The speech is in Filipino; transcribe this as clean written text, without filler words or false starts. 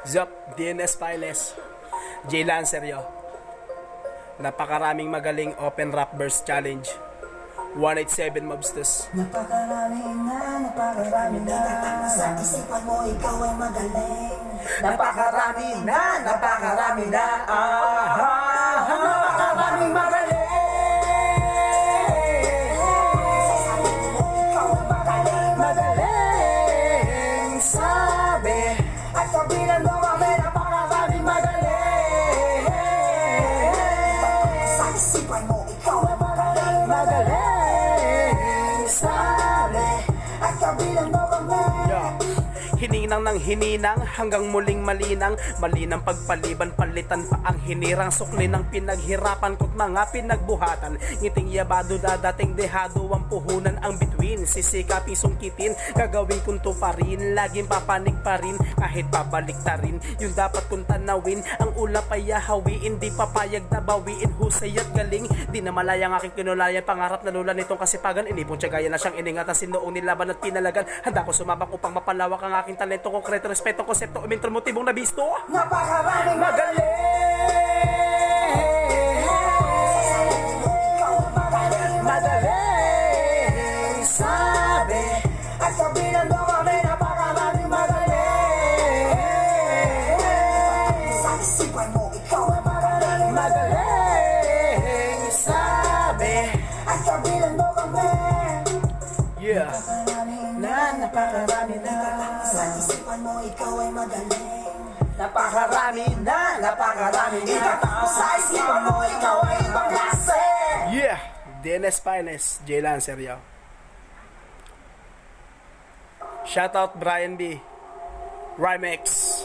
Zop, DNS Finest, J Lancerio. Napakaraming magaling open rap verse challenge. 187 mobsters. Napakarami na sa isipan mo ikaw ay magaling. Napakarami na napakarami magaling. Magaling sabi at kabilang mo kami napakarami magaling. Sa isipan mo ikaw ay magaling. Magaling sabi at kabilang mo kami. Hininang ng hininang hanggang muling malinang. Malinang pagpaliban, palitan pa ang hinirang. Sukli ng pinaghirapan ko't mga pinagbuhatan. Ngiting yabado dadating dehado ang puhunan. Ang bituin, sisikaping sungkitin. Gagawin kong to pa rin, laging papanig pa rin. Kahit pabalik ta rin, yung dapat kong tanawin. Ang ulap ay hawiin, di papayag na bawiin. Husay at galing, di na malayang aking kinulayan. Pangarap na lula nitong kasipagan. Inipong tiyagaya na siyang iningatan. Sinuong nilaban at pinalagan. Handa ko sumabak upang mapalawak ang aking talento, konkreto, respeto, konsepto, umintro, motibong nabisto. Napakaraming magaling sabi at kabilang mo kami napakaraming magaling. Sa isipan mo ikaw ay magaling. Magaling sabi at kabilang mo kami. Yeah. Napakarami na sa isipan mo ikaw ay magaling. Napakarami na itatapos sa isipan mo ikaw ay ibang klase. Yeah. DNS Finest, J Lancerio. Shoutout Brian B. Rhymex.